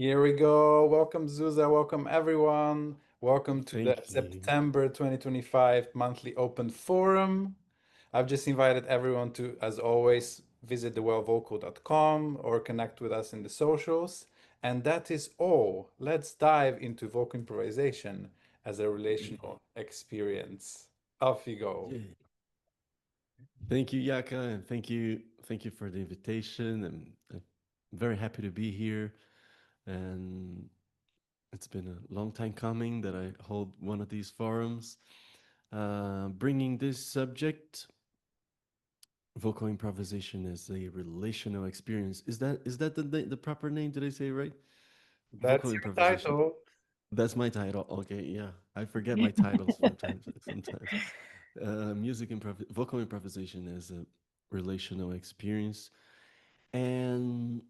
Here we go. Welcome, Zuza. Welcome, everyone. Welcome to the Thank you. September 2025 monthly open forum. I've just invited everyone to, as always, visit thewellvocal.com or connect with us in the socials. And that is all. Let's dive into vocal improvisation as a Yeah. relational experience. Off you go. Yeah. Thank you, Yaka, and thank you for the invitation. I'm very happy to be here, and it's been a long time coming that I hold one of these forums, bringing this subject, vocal improvisation as a relational experience. Is that the proper name? Did I say it right? Vocal That's your improvisation. title. That's my title. Okay, yeah, I forget my titles sometimes. Sometimes. Vocal improvisation is a relational experience. And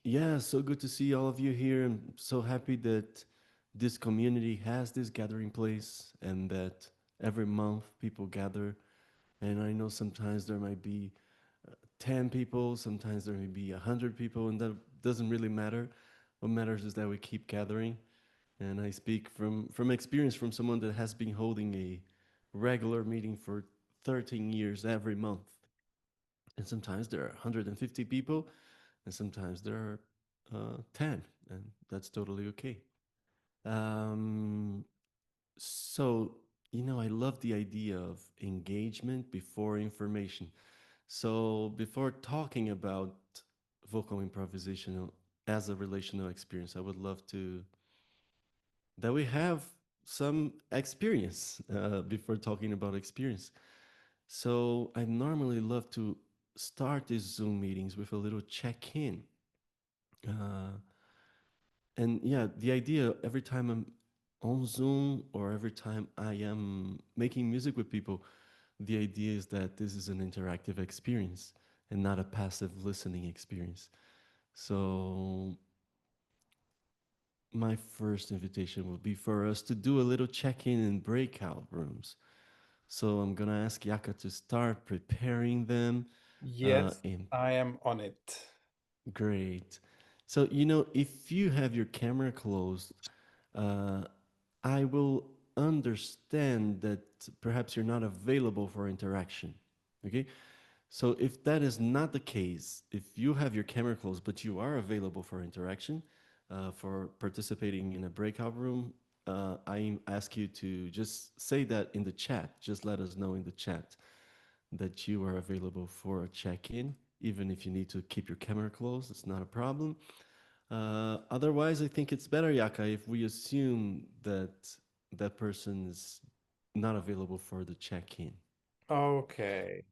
yeah, so good to see all of you here. I'm so happy that this community has this gathering place and that every month people gather. And I know sometimes there might be 10 people, sometimes there may be 100 people, and that doesn't really matter. What matters is that we keep gathering. And I speak from experience from someone that has been holding a regular meeting for 13 years every month. And sometimes there are 150 people, and sometimes there are 10, and that's totally okay. Um, so, I love the idea of engagement before information. So, before talking about vocal improvisation as a relational experience, I would love to that we have some experience before talking about experience. So, I normally love to start these Zoom meetings with a little check in. Uh, and yeah, the idea every time I'm on Zoom or every time I am making music with people, the idea is that this is an interactive experience and not a passive listening experience. So, my first invitation would be for us to do a little check in breakout rooms. So, I'm going to ask Yaka to start preparing them. Yes, In I am on it. Great. So, if you have your camera closed, uh, I will understand that perhaps you're not available for interaction. Okay. So, if that is not the case, if you have your camera closed, but you are available for interaction, for participating in a breakout room, I ask you to just say that in the chat. Just let us know in the chat that you are available for a check in. Even if you need to keep your camera closed, it's not a problem. Otherwise, I think it's better, Yaka, if we assume that that person is not available for the check-in. Okay.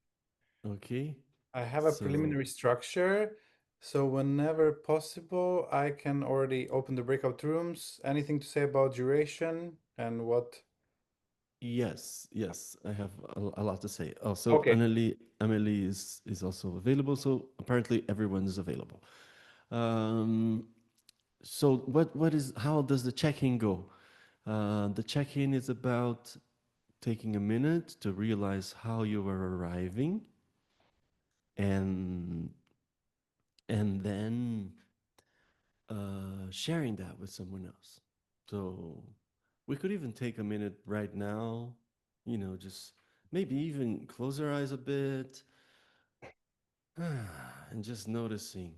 Okay? I have a So, preliminary structure, so whenever possible, I can already open the breakout rooms. Anything to say about duration and what? yes, yes, I have a lot to say. Also, Okay. Amelie is also available, so apparently everyone is available. Um, so how does the check-in go? The check-in is about taking a minute to realize how you are arriving and then sharing that with someone else. So we could even take a minute right now, just maybe even close our eyes a bit and just noticing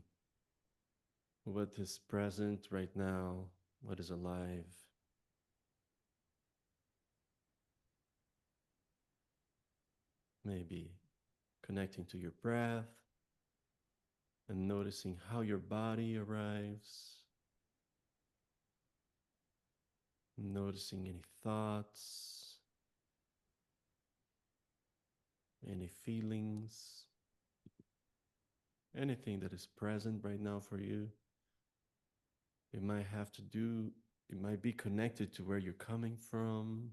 what is present right now, what is alive, maybe connecting to your breath and noticing how your body arrives, noticing any thoughts, any feelings, anything that is present right now for you. It might have to do, it might be connected to where you're coming from.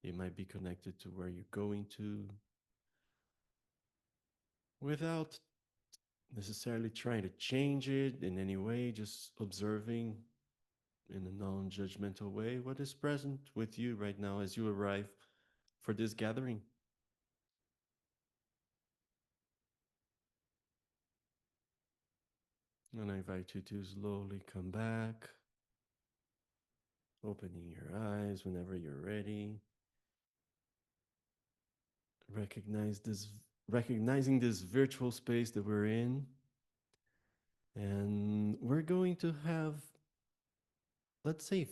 It might be connected to where you're going to without necessarily trying to change it in any way, just observing in a non judgmental way what is present with you right now as you arrive for this gathering. And I invite you to slowly come back, opening your eyes whenever you're ready. Recognize this, recognizing this virtual space that we're in. And we're going to have, let's say,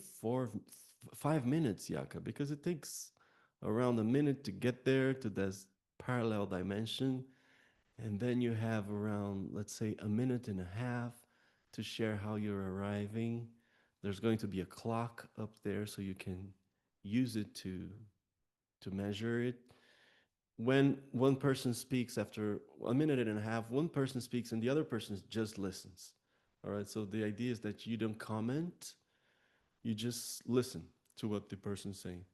5 minutes, Yaka, because it takes around a minute to get there to this parallel dimension. And then you have around, let's say, a minute and a half to share how you're arriving. There's going to be a clock up there so you can use it to measure it. When one person speaks after a minute and a half, one person speaks and the other person just listens. All right. So the idea is that you don't comment, you just listen to what the person's saying.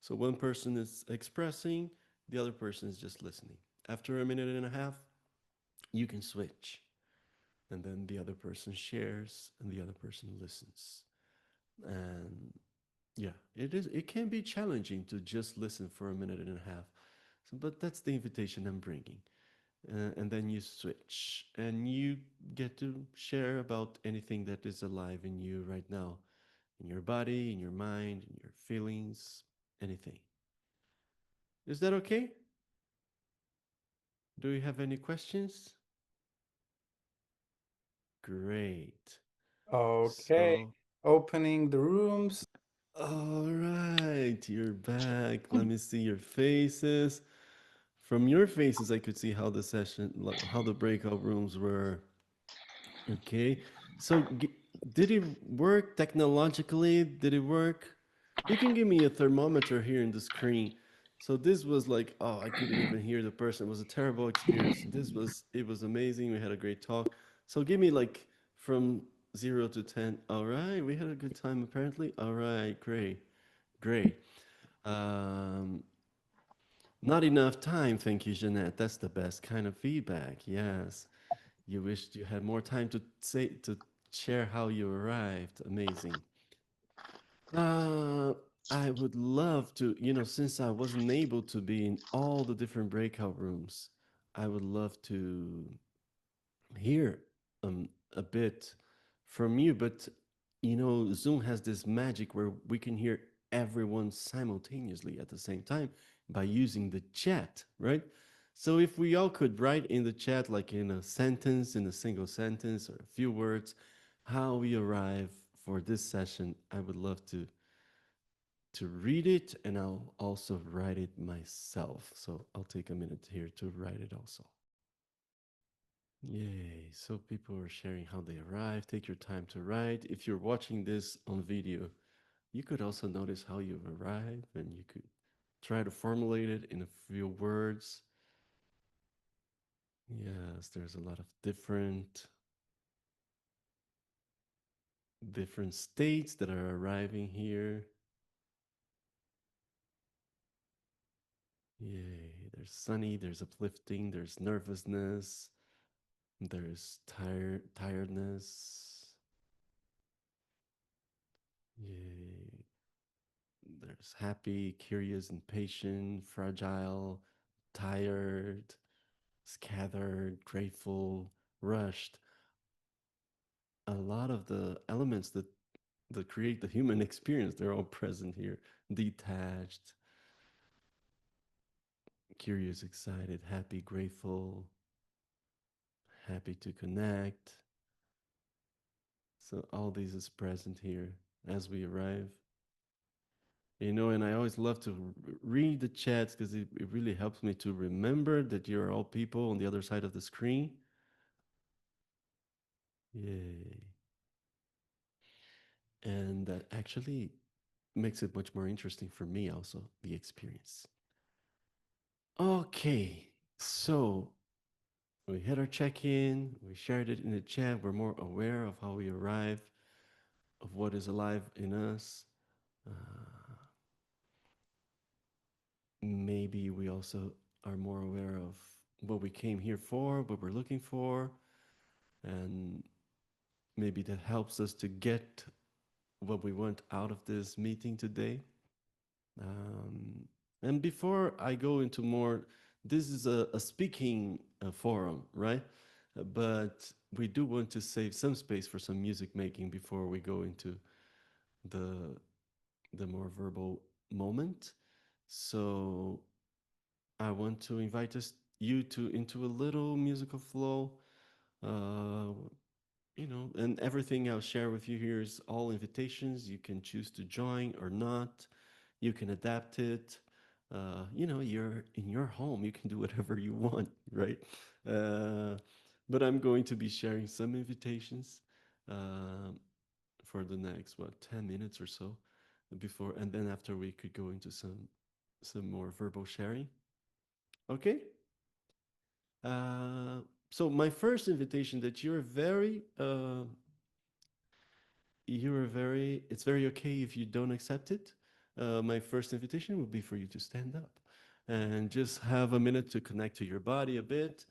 So one person is expressing, the other person is just listening. After a minute and a half, you can switch. And then the other person shares and the other person listens. And yeah, it can be challenging to just listen for a minute and a half. So, but that's the invitation I'm bringing. And then you switch and you get to share about anything that is alive in you right now, in your body, in your mind, in your feelings, anything. Is that okay? Do you have any questions? Great. Okay, So, opening the rooms. all right, you're back. Let me see your faces. From your faces, I could see how the session, how the breakout rooms were. Okay. So, did it work technologically? Did it work? You can give me a thermometer here in the screen. So this was like, oh, I couldn't even hear the person. It was a terrible experience. It was amazing. We had a great talk. So give me like from 0 to 10. All right, we had a good time apparently. All right, great, great. Um, Not enough time. Thank you, Jeanette. That's the best kind of feedback. Yes. You wished you had more time to share how you arrived. Amazing. Uh, I would love to, since I wasn't able to be in all the different breakout rooms, I would love to hear a bit from you. But Zoom has this magic where we can hear everyone simultaneously at the same time by using the chat, right? So if we all could write in the chat, like in a sentence, in a single sentence or a few words, how we arrive for this session, I would love to read it, and I'll also write it myself. So I'll take a minute here to write it also. Yay. So people are sharing how they arrive. Take your time to write. If you're watching this on video, you could also notice how you've arrived and you could try to formulate it in a few words. Yes, there's a lot of different states that are arriving here. Yay. There's sunny, there's uplifting, there's nervousness, there's tiredness. Yay. There's happy, curious, impatient, fragile, tired, scattered, grateful, rushed. A lot of the elements that create the human experience, they're all present here. Detached, curious, excited, happy, grateful, happy to connect. So all these is present here as we arrive. And I always love to read the chats because it really helps me to remember that you're all people on the other side of the screen. Yay. And that actually makes it much more interesting for me, also, the experience. Okay, so we had our check in, we shared it in the chat. We're more aware of how we arrive, of what is alive in us. Uh, Maybe we also are more aware of what we came here for, what we're looking for, and maybe that helps us to get what we want out of this meeting today. Um, and before I go into more, this is a speaking forum, right? but we do want to save some space for some music making before we go into the the more verbal moment. So I want to invite us you to into a little musical flow. Uh, and everything I'll share with you here is all invitations. You can choose to join or not. You can adapt it. You're in your home. You can do whatever you want, right? Uh, but I'm going to be sharing some invitations uh, for the next 10 minutes or so before, and then after we could go into some more verbal sharing. Okay. Uh, so my first invitation that it's very okay if you don't accept it. My first invitation would be for you to stand up and just have a minute to connect to your body a bit.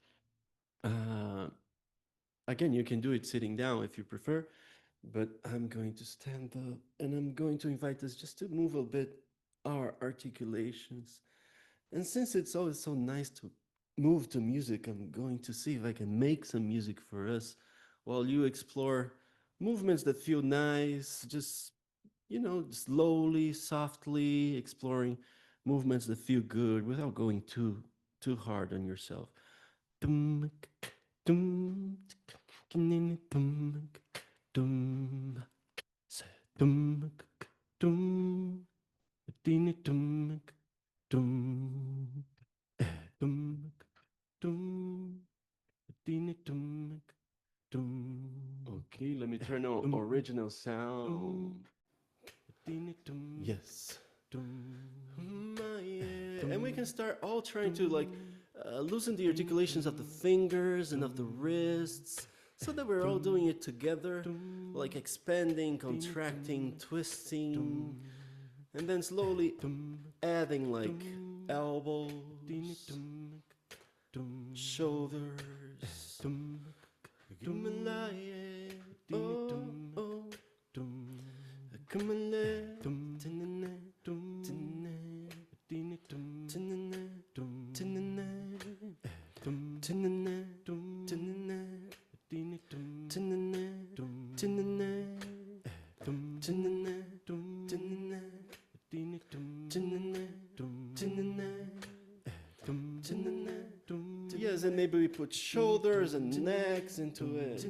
Uh, Again, you can do it sitting down if you prefer, but I'm going to stand up and I'm going to invite us just to move a bit our articulations. And since it's always so nice to move to music, I'm going to see if I can make some music for us while you explore movements that feel nice, just, slowly, softly exploring movements that feel good without going too hard on yourself. Dum, dum, dum, dum, dum, dum, dum, dum, dum, dum, dum, dum. Okay, let me turn on original sound. Yes. And we can start all trying to loosen the articulations of the fingers and of the wrists so that we're all doing it together, like expanding, contracting, twisting, and then slowly adding like elbows, shoulders. Come alive, oh, come alive, yes, and maybe we put shoulders and necks into it.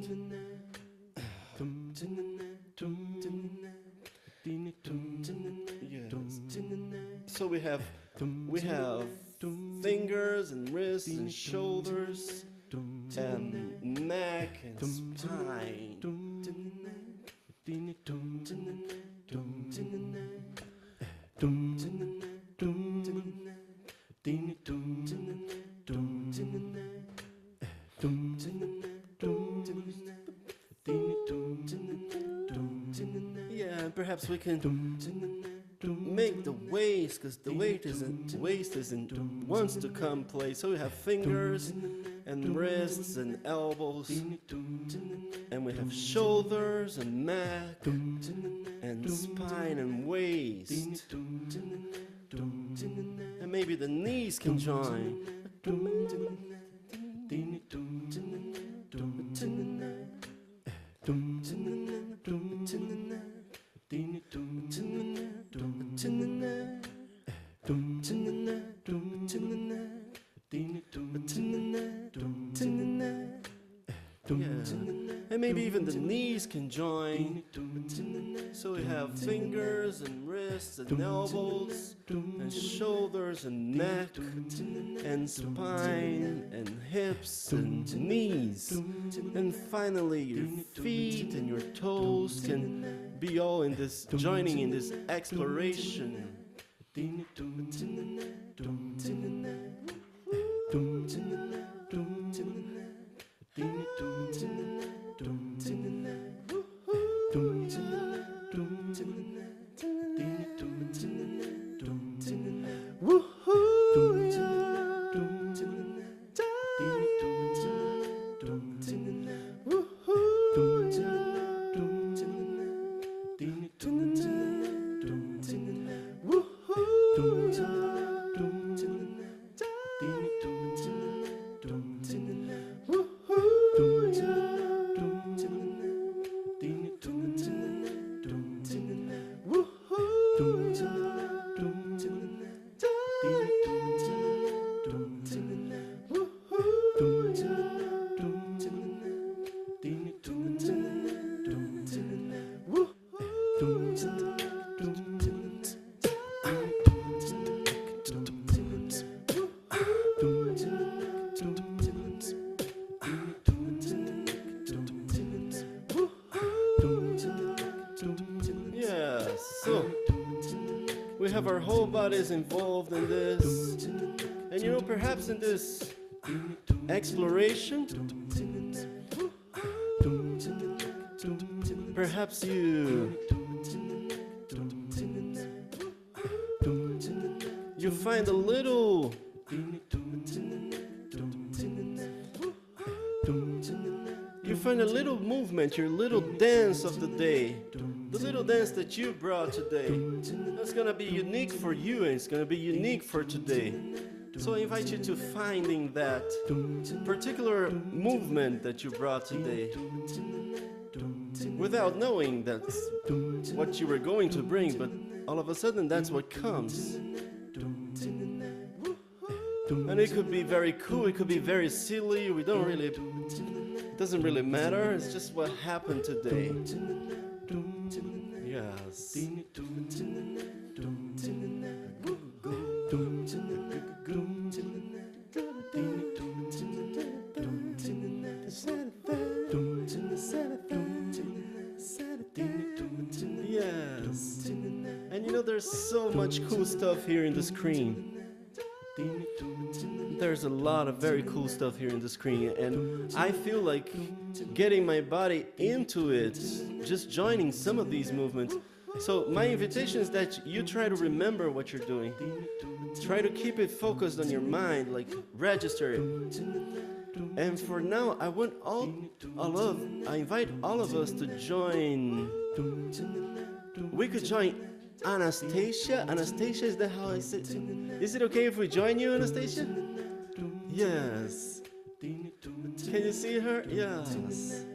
Yes. So we have fingers and wrists and shoulders and neck and spine. Yeah, and perhaps we can make the waist, because the waist isn't wants to come play. So we have fingers and wrists and elbows, and we have shoulders and neck and spine and waist, and maybe the knees can join. And maybe even the knees can join. So we have fingers and wrists and elbows and shoulders and neck and spine and hips and knees. And finally your feet and your toes can be all in this, joining in this exploration. have our whole bodies involved in this. And you know, perhaps in this exploration, perhaps you find a little movement, your little dance of the day, the little dance that you brought today. That's gonna be unique for you, and it's gonna be unique for today. So I invite you to finding that particular movement that you brought today, without knowing that's what you were going to bring, but all of a sudden that's what comes. And it could be very cool, it could be very silly, it doesn't really matter, it's just what happened today. Yes. Yes. And you know, there's so much cool stuff here in the screen. There's a lot of very cool stuff here in the screen, and I feel like getting my body into it, just joining some of these movements. So my invitation is that you try to remember what you're doing. Try to keep it focused on your mind, like register it. And for now, I invite all of us to join. We could join Anastasia. Anastasia, is that how I say it? Is it okay if we join you, Anastasia? Yes. Can you see her? Yes.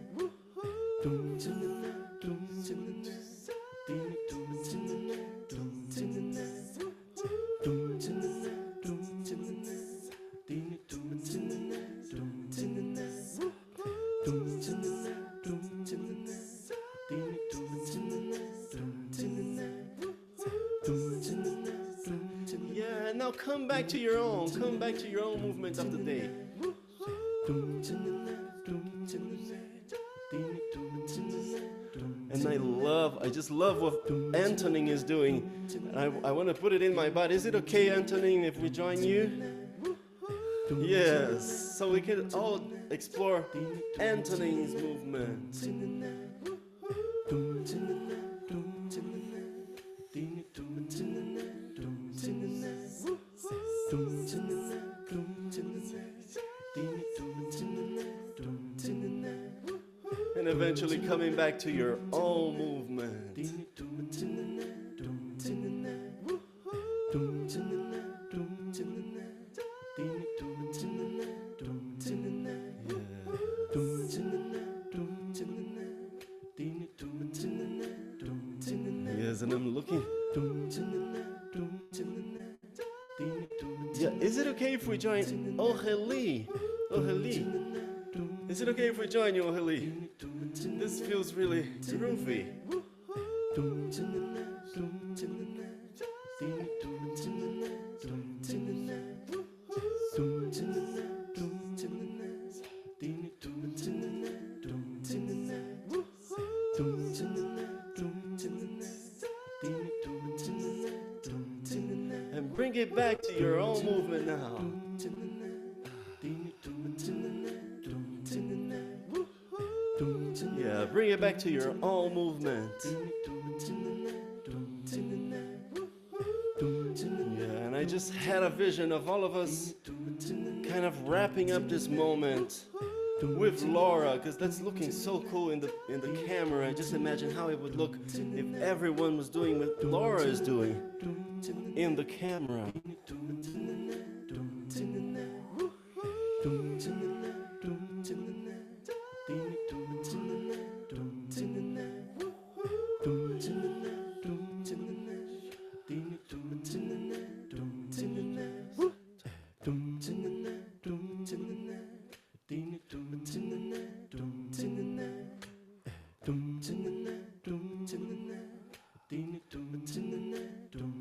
Yeah, now come back to your own movement of the day. And I just love what Antonin is doing. And I want to put it in my body. Is it okay, Antonin, if we join you? Yes, so we can all explore Antonin's movement. And eventually coming back to your own movement. Yes, and I'm looking. Yeah, is it okay if we join Aurélie? Aurélie. Is it okay if we join you, Aurélie? This feels really groovy. And bring it back to your own movement now. Yeah, bring it back to your own movement. Yeah, and I just had a vision of all of us kind of wrapping up this moment with Laura, because that's looking so cool in the camera. I just imagine how it would look if everyone was doing what Laura is doing in the camera.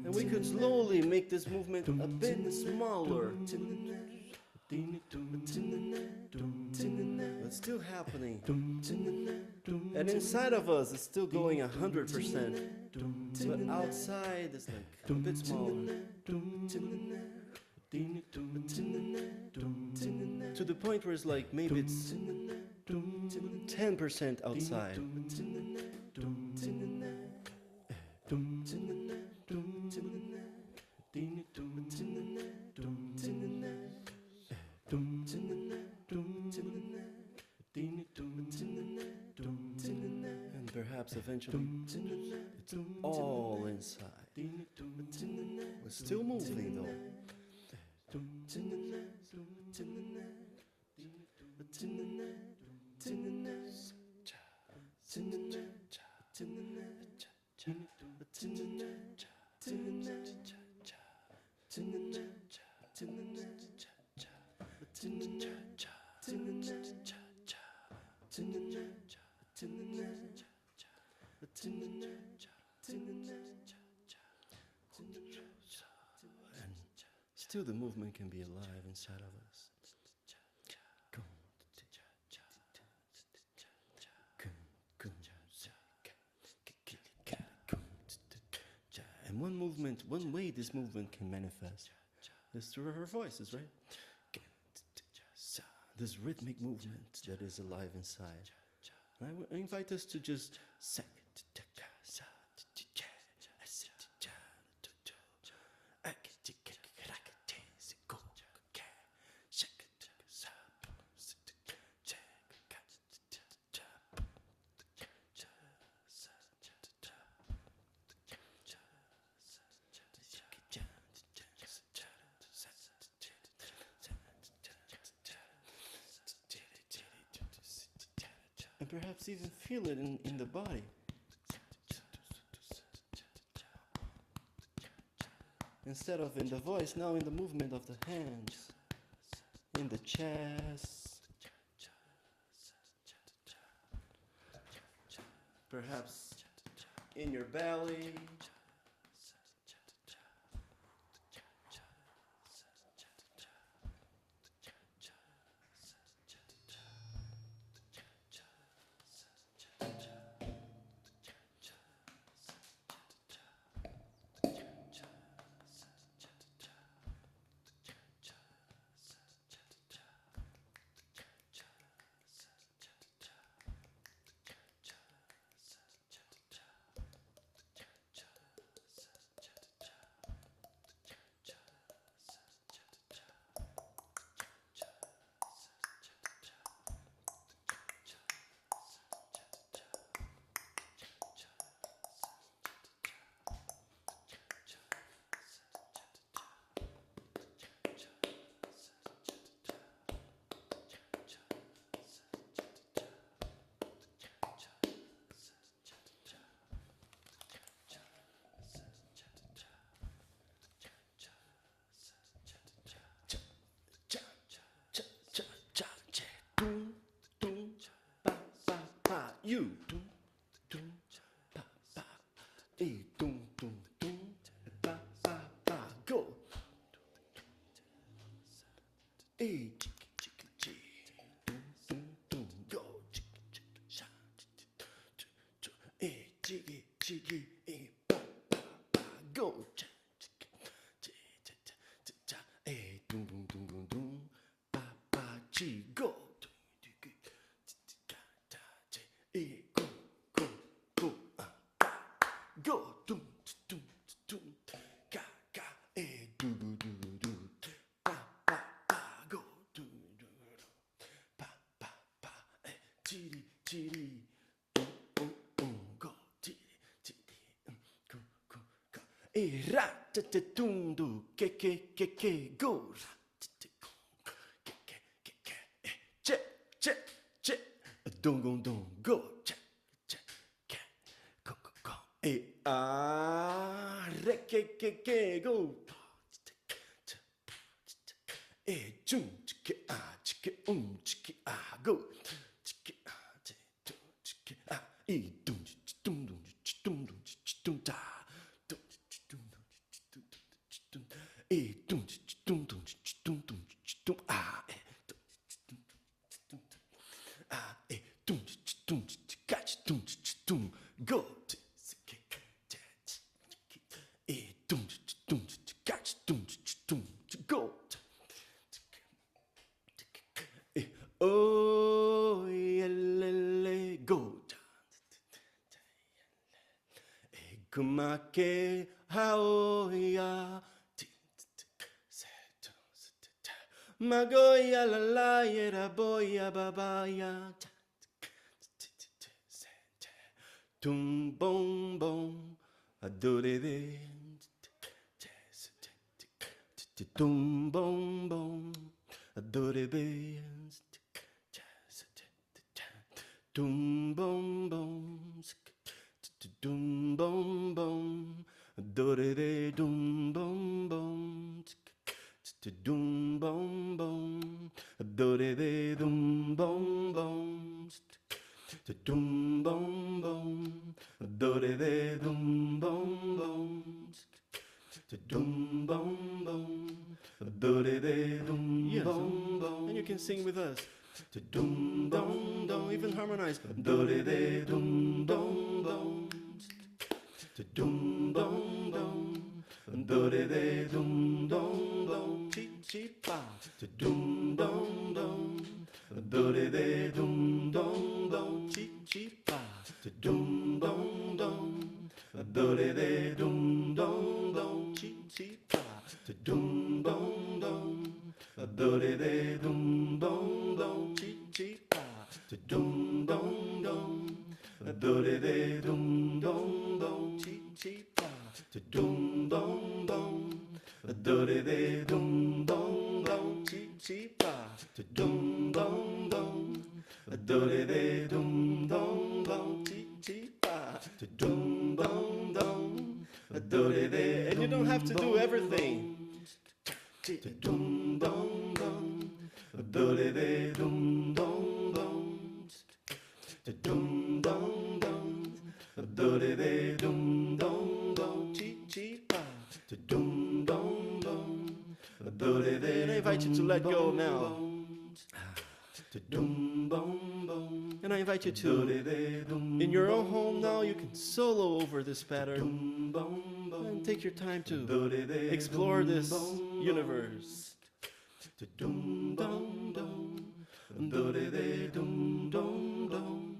And we could slowly make this movement a bit smaller. But still happening. And inside of us, it's still going 100%. But outside, it's like a bit smaller. To the point where it's like maybe it's 10% outside. And perhaps eventually it's all inside. We're still moving though. And still the movement can be alive inside of us. And one way this movement can manifest is through her voices, right? This rhythmic movement that is alive inside. And I invite us to just and perhaps even feel it in the body. Instead of in the voice, now in the movement of the hands, in the chest, perhaps in your belly. You. Go. Go. Go. Go. Go, dum, dum, dum, ga, ga, do, do, ba, ba, ba, go, do, ba, ba, ba, chiri, chiri, go, chiri, go, go, go, ra, te, dum, do, ke, go, ra, te, ke, che, dong, go, che. Re ke go. Chum chike go. go. Go. Oh, yeah, go. Kumake haoya. Magoya la la yera boya babaya. Tum bom bom. Adore de. Tum bom bom. Adore de. Tum bom bom. Dum bom bom, do de de dum bom bom, dum bom bom, do de de dum bom bom, dum bom bom, do de de dum bom bom, dum bom bom, do de de dum bom bom. And you can sing with us. Dum dum dum, even harmonize. Do de de dum dum dum. Dum dum dum, do de de dum dum dum, chi chi pa. Dum dum dum, do de de dum dum dum, chi chi pa. Dum dum dum, do de de dum dum dum, chi chi pa. Dum dum dum, do de de dum dum dum, chi chi pa. Dum dum dum, do de de dum dum dum, chi chi pa. Dum dum dum, do de de dum dum dum, chi chi pa. Dum dum dum, do de de dum dum dum, chi chi pa. Dum dum dum, do de de. And you don't have to do everything. Dum dum dum, do de de dum dum dum. Dum dum dum, do de de dum dum dum, chi chi pa. Dum dum dum, do de de. And I invite you to let go now. Dum bum bum. And I invite you to, in your own home now, you can solo over this pattern and take your time to explore this universe. Dum dum dum, do de de dum dum dum.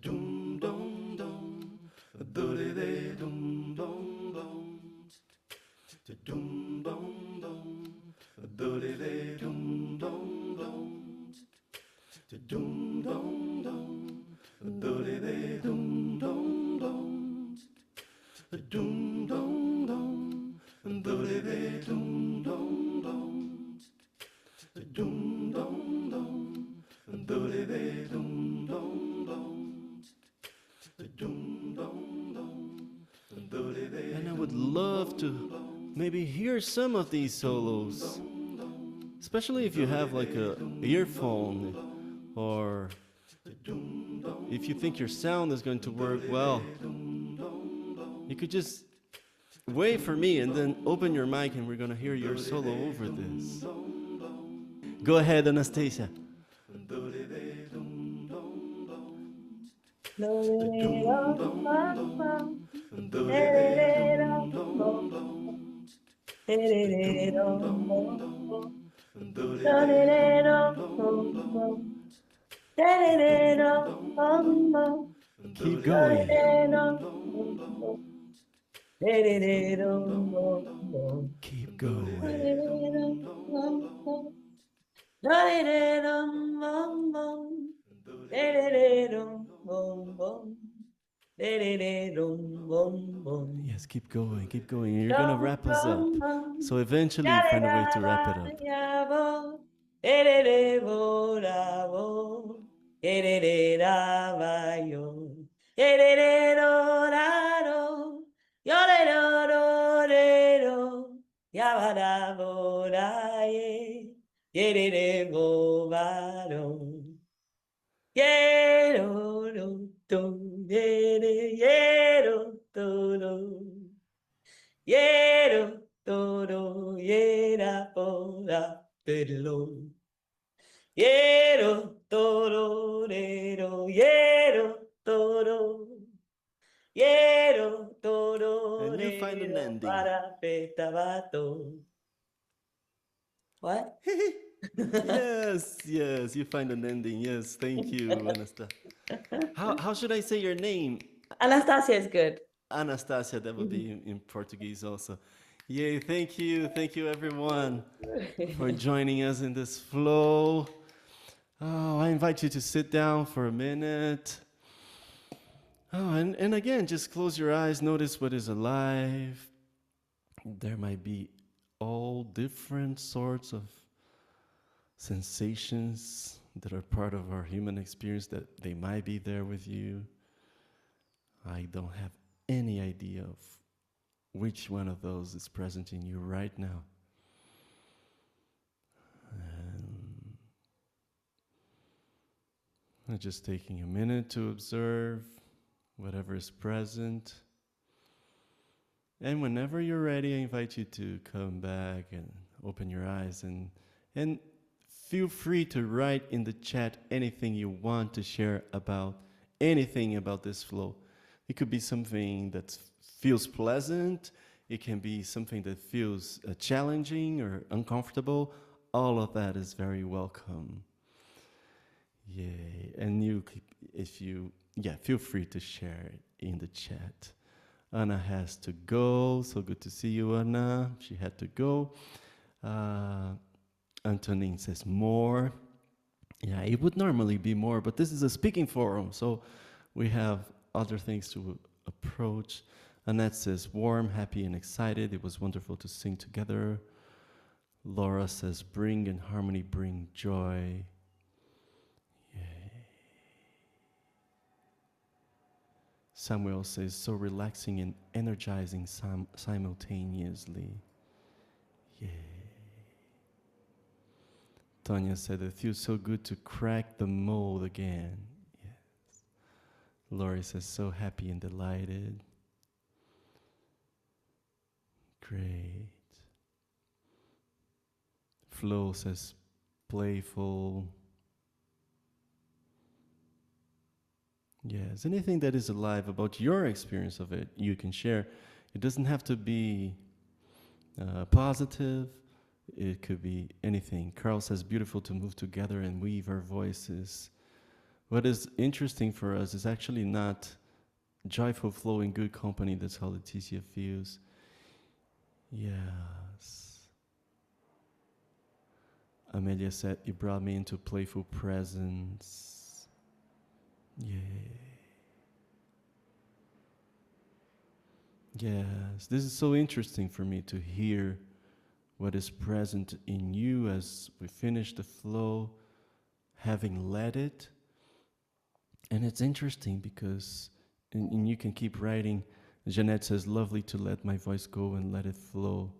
Dum dum dum, do de de dum dum dum. Dum dum dum, do de de dum dum dum. Dum dum dum, do de de dum dum dum. Dum dum dum, do de de dum dum dum. Dum dum dum, do de de dum dum dum. Dum dum dum, do de de. And I would love to maybe hear some of these solos, especially if you have like a earphone, or if you think your sound is going to work well. You could just wait for me and then open your mic and we're going to hear your solo over this. Go ahead, Anastasia. Keep going. Keep going. Yes, keep going, keep going. You're gonna wrap us up. So eventually you find a way to wrap it up. Quiero And you find an torero ending. para petabato. What? Yes, yes, you find an ending. Yes, thank you, Anastasia. How should I say your name? Anastasia is good. Anastasia, that would be in Portuguese also. Yay, thank you everyone for joining us in this flow. Oh, I invite you to sit down for a minute. Oh, and again, just close your eyes, notice what is alive. There might be all different sorts of sensations that are part of our human experience that they might be there with you. I don't have any idea of which one of those is present in you right now. And I'm just taking a minute to observe whatever is present. And whenever you're ready, I invite you to come back and open your eyes and feel free to write in the chat anything you want to share about anything about this flow. It could be something that feels pleasant. It can be something that feels challenging or uncomfortable. All of that is very welcome. Yay. And feel free to share it in the chat. Anna has to go. So good to see you, Anna. She had to go. Antonin says more. Yeah, it would normally be more, but this is a speaking forum, so we have other things to approach. Annette says warm, happy, and excited. It was wonderful to sing together. Laura says bring and harmony, bring joy. Yay. Samuel says so relaxing and energizing simultaneously. Yay. Tanya said it feels so good to crack the mold again. Yes. Lori says so happy and delighted. Great. Flo says playful. Yes, anything that is alive about your experience of it, you can share. It doesn't have to be positive. It could be anything. Carl says beautiful to move together and weave our voices. What is interesting for us is actually not joyful flow in good company. That's how Leticia feels. Yes. Amelia said, you brought me into playful presence. Yay. Yes, this is so interesting for me to hear what is present in you as we finish the flow, having led it. And it's interesting because, and you can keep writing, Jeanette says, lovely to let my voice go and let it flow.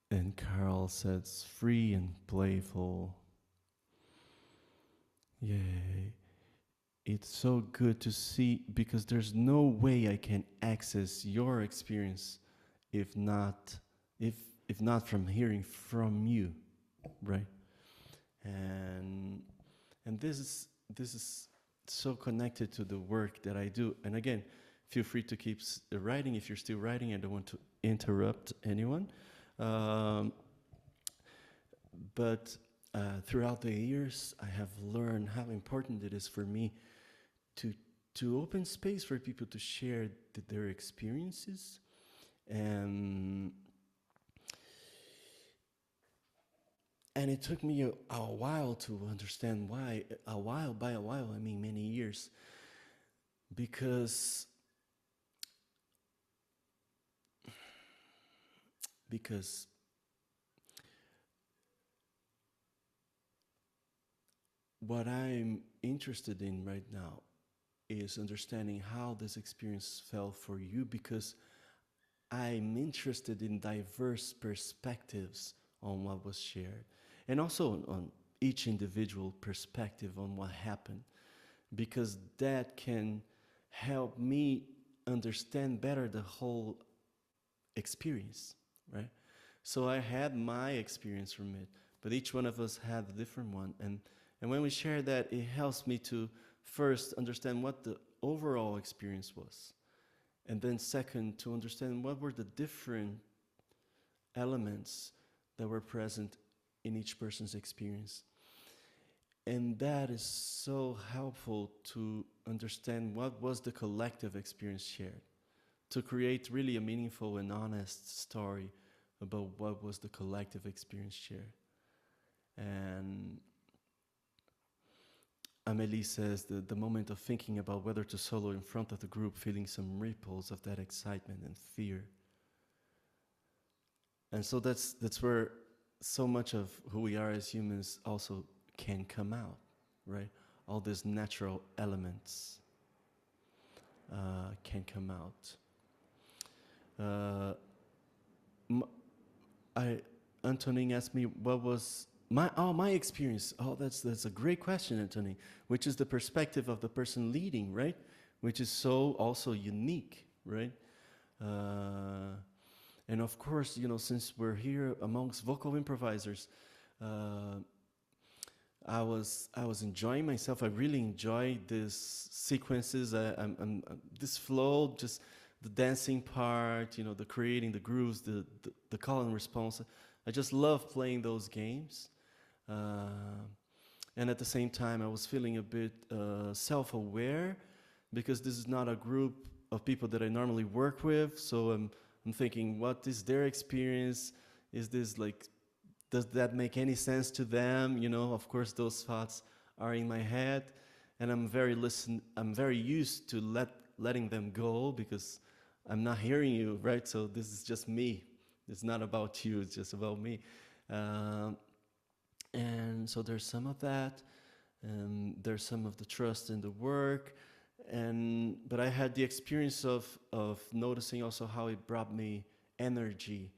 And Carl says, free and playful. Yay. It's so good to see because there's no way I can access your experience if not if if not from hearing from you, right? And this is so connected to the work that I do. And again, feel free to keep writing if you're still writing. I don't want to interrupt anyone. Um, but throughout the years, I have learned how important it is for me to to open space for people to share their experiences, and it took me a while to understand why. A while, by a while, I mean many years, because because what I'm interested in right now is understanding how this experience felt for you, because I'm interested in diverse perspectives on what was shared, and also on each individual perspective on what happened, because that can help me understand better the whole experience, right? So I had my experience from it, but each one of us had a different one, and when we share that, it helps me first understand what the overall experience was, and then second to understand what were the different elements that were present in each person's experience. And that is so helpful to understand what was the collective experience shared, to create really a meaningful and honest story about what was the collective experience shared. And Amélie says the moment of thinking about whether to solo in front of the group, feeling some ripples of that excitement and fear. And so that's where so much of who we are as humans also can come out, right? All these natural elements can come out. Antonin asked me what was my experience. Oh, that's a great question, Antonin. Which is the perspective of the person leading, right? Which is so also unique, right? And of course, since we're here amongst vocal improvisers, I was enjoying myself. I really enjoy these sequences. I'm this flow, just the dancing part, the creating the grooves, the call and response. I just love playing those games. And at the same time, I was feeling a bit self-aware because this is not a group of people that I normally work with. So I'm thinking, what is their experience? Is this like, does that make any sense to them? Of course, those thoughts are in my head, and I'm very used to letting them go because I'm not hearing you, right? So this is just me. It's not about you. It's just about me. And so there's some of that. There's some of the trust in the work. But I had the experience of noticing also how it brought me energy.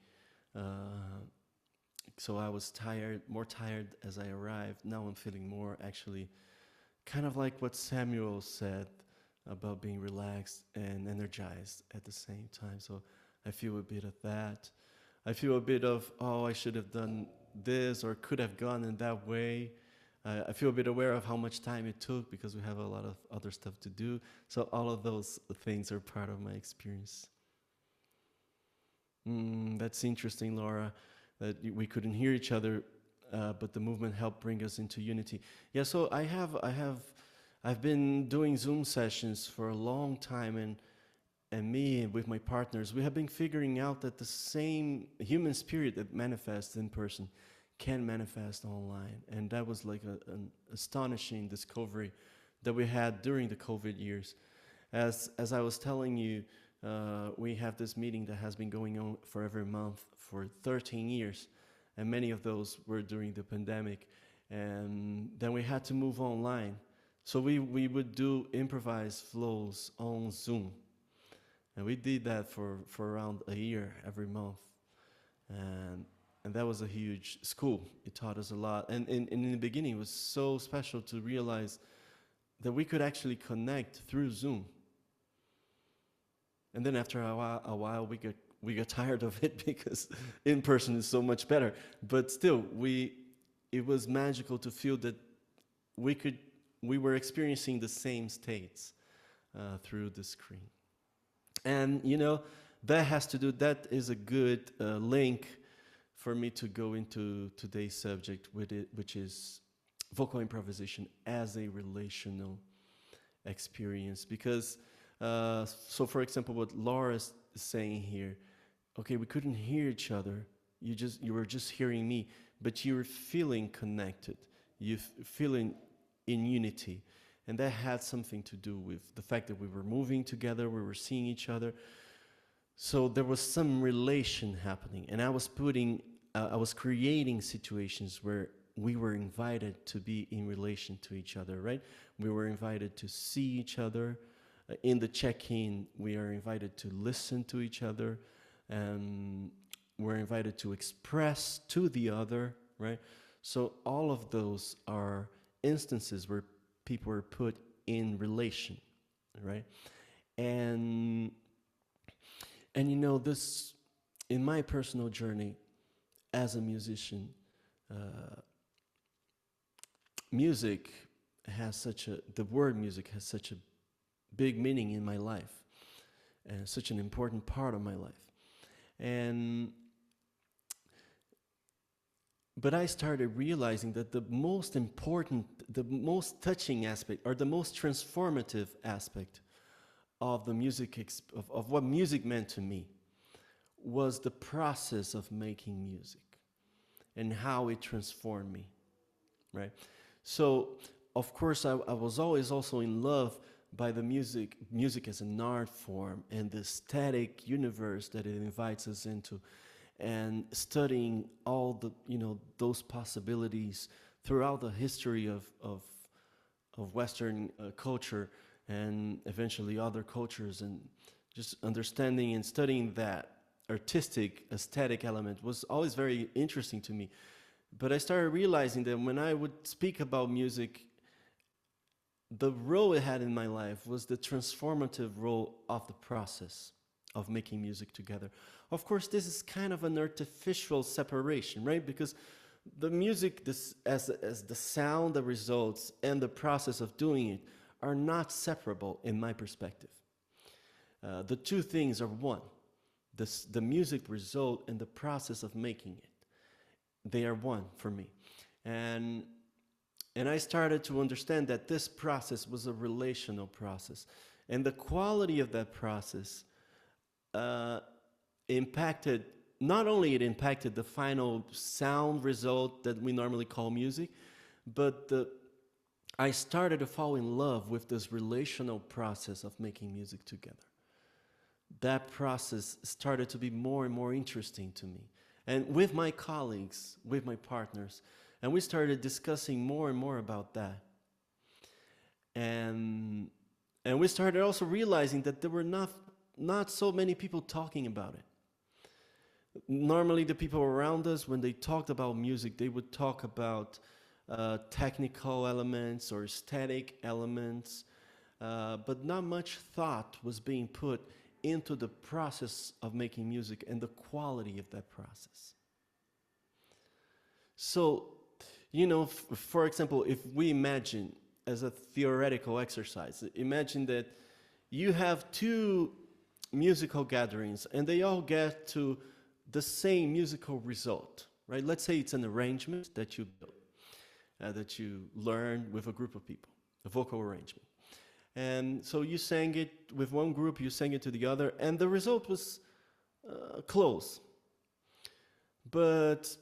So I was more tired as I arrived. Now I'm feeling more actually kind of like what Samuel said about being relaxed and energized at the same time. So I feel a bit of that. I feel a bit of, I should have done this or could have gone in that way. I feel a bit aware of how much time it took because we have a lot of other stuff to do. So all of those things are part of my experience. That's interesting, Laura, that we couldn't hear each other, but the movement helped bring us into unity. Yeah, so I've been doing Zoom sessions for a long time, and me with my partners, we have been figuring out that the same human spirit that manifests in person can manifest online. And that was like an astonishing discovery that we had during the COVID years. As I was telling you, we have this meeting that has been going on for every month for 13 years. And many of those were during the pandemic. And then we had to move online. So we would do improvised flows on Zoom. And we did that for around a year every month. And that was a huge school. It taught us a lot. And in the beginning, it was so special to realize that we could actually connect through Zoom. And then after a while we got tired of it because in person is so much better. But still, it was magical to feel that we were experiencing the same states through the screen. And that is a good link for me to go into today's subject with it, which is vocal improvisation as a relational experience. Because so for example, what Laura is saying here, okay, we couldn't hear each other. You were just hearing me, but you were feeling connected. You feeling in unity. And that had something to do with the fact that we were moving together, we were seeing each other. So there was some relation happening. And I was creating situations where we were invited to be in relation to each other, right? We were invited to see each other. In the check-in, we are invited to listen to each other. And we're invited to express to the other, right? So all of those are instances where people are put in relation, right? And this, in my personal journey as a musician, music has such a the word music has such a big meaning in my life and such an important part of my life. And but I started realizing that the most important, the most touching aspect, or the most transformative aspect of the of what music meant to me was the process of making music and how it transformed me, right? So, of course, I was always also in love by the music as an art form and the static universe that it invites us into, and studying all the, those possibilities throughout the history of Western culture and eventually other cultures, and just understanding and studying that artistic aesthetic element was always very interesting to me. But I started realizing that when I would speak about music, the role it had in my life was the transformative role of the process of making music together. Of course, this is kind of an artificial separation, right? Because the music, as the sound, the results, and the process of doing it are not separable in my perspective. The two things are one. The music result and the process of making it. They are one for me. And I started to understand that this process was a relational process. And the quality of that process impacted, not only it impacted the final sound result that we normally call music, but I started to fall in love with this relational process of making music together. That process started to be more and more interesting to me. And with my colleagues, with my partners, and we started discussing more and more about that. And we started also realizing that there were not so many people talking about it. Normally the people around us, when they talked about music, they would talk about technical elements or aesthetic elements, but not much thought was being put into the process of making music and the quality of that process. So, for example, if we imagine as a theoretical exercise, imagine that you have two musical gatherings and they all get to the same musical result, right? Let's say it's an arrangement that you built, that you learned with a group of people, a vocal arrangement. And so you sang it with one group, you sang it to the other, and the result was close. But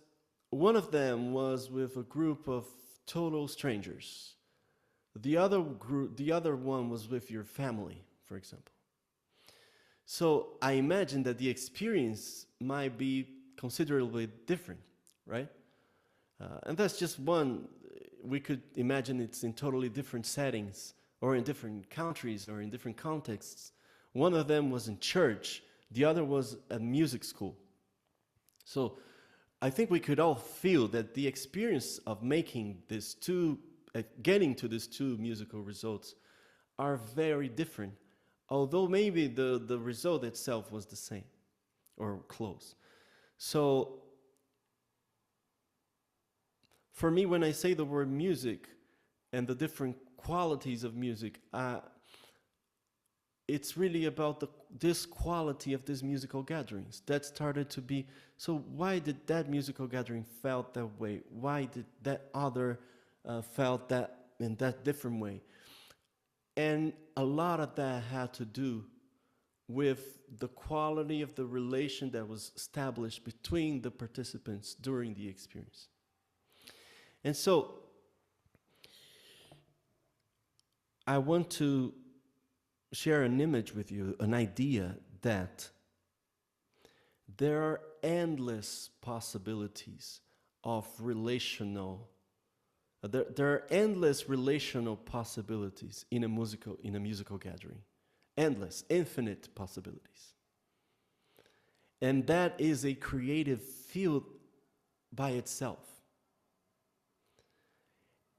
one of them was with a group of total strangers. The other one was with your family, for example. So I imagine that the experience might be considerably different, right? And that's just one. We could imagine it's in totally different settings, or in different countries, or in different contexts. One of them was in church, the other was at music school. So I think we could all feel that the experience of making these two, getting to these two musical results are very different, although maybe the result itself was the same or close. So for me, when I say the word music and the different qualities of music, it's really about this quality of these musical gatherings that started to be. So why did that musical gathering felt that way? Why did that other felt that in that different way? And a lot of that had to do with the quality of the relation that was established between the participants during the experience. And so I want to share an image with you, an idea that there are endless possibilities of relational. There are endless relational possibilities in a musical gathering, endless, infinite possibilities, and that is a creative field by itself.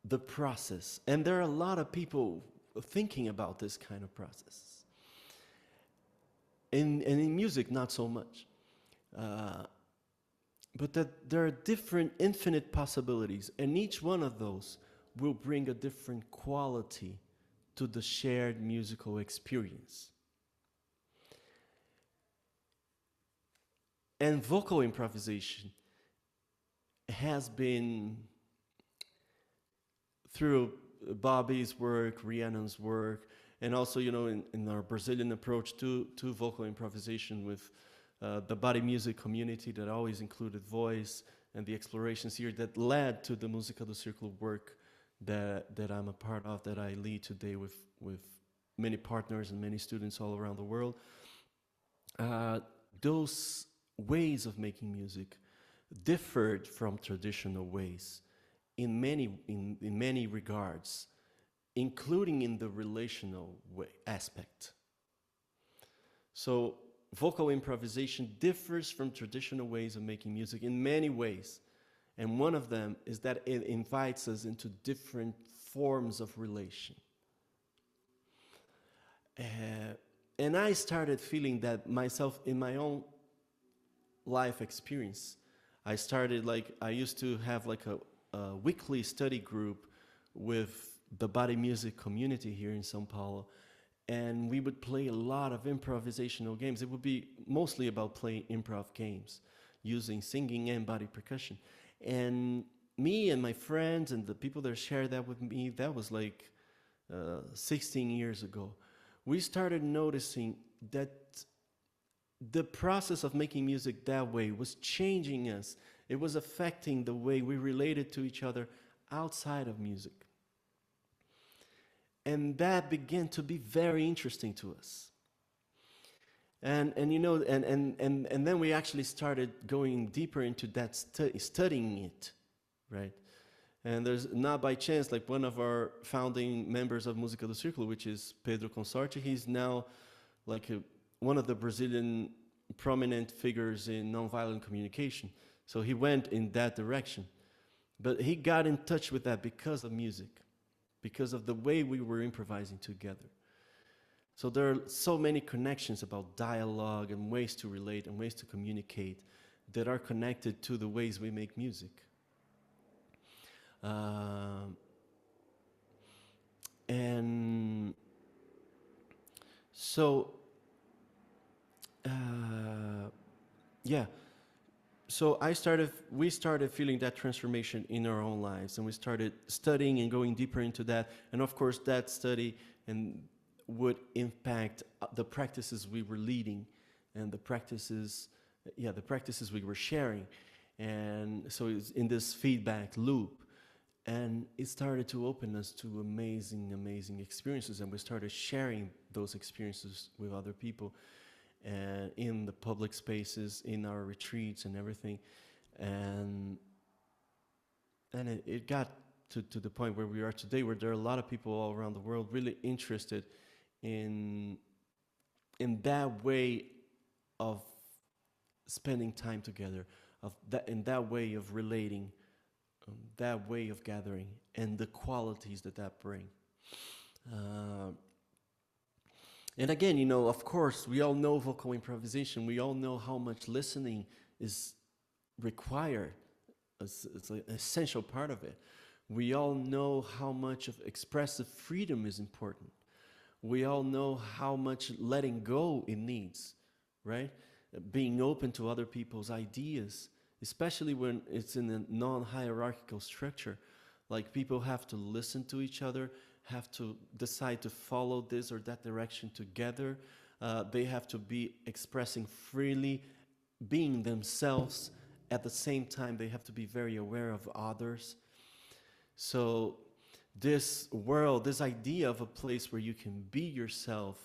The process, and there are a lot of people thinking about this kind of process. And in music, not so much. But that there are different infinite possibilities, and each one of those will bring a different quality to the shared musical experience. And vocal improvisation has been, through Bobby's work, Rhiannon's work, and also, in our Brazilian approach to vocal improvisation with the body music community that always included voice, and the explorations here that led to the Música do Círculo work that I'm a part of, that I lead today with many partners and many students all around the world. Those ways of making music differed from traditional ways in many regards, including in the relational aspect. So vocal improvisation differs from traditional ways of making music in many ways. And one of them is that it invites us into different forms of relation. And I started feeling that myself in my own life experience. I used to have like a weekly study group with the body music community here in São Paulo. And we would play a lot of improvisational games. It would be mostly about playing improv games, using singing and body percussion. And me and my friends and the people that shared that with me, that was like 16 years ago. We started noticing that the process of making music that way was changing us. It was affecting the way we related to each other outside of music. And that began to be very interesting to us. And then we actually started going deeper into that, studying it, right? And there's, not by chance, like one of our founding members of Música do Círculo, which is Pedro Consorte, he's now like one of the Brazilian prominent figures in nonviolent communication. So he went in that direction. But he got in touch with that because of music, because of the way we were improvising together. So there are so many connections about dialogue and ways to relate and ways to communicate that are connected to the ways we make music. And so, yeah. So we started feeling that transformation in our own lives, and we started studying and going deeper into that. And of course, that study would impact the practices we were leading, and the practices we were sharing. And so it's in this feedback loop. And it started to open us to amazing, amazing experiences. And we started sharing those experiences with other people, and in the public spaces, in our retreats and everything. And it got to the point where we are today, where there are a lot of people all around the world really interested in that way of spending time together, in that way of relating, that way of gathering, and the qualities that bring. And again, of course, we all know vocal improvisation. We all know how much listening is required. It's an essential part of it. We all know how much of expressive freedom is important. We all know how much letting go it needs, right? Being open to other people's ideas, especially when it's in a non-hierarchical structure. Like, people have to listen to each other, have to decide to follow this or that direction together. They have to be expressing freely, being themselves. At the same time, they have to be very aware of others. So this world, this idea of a place where you can be yourself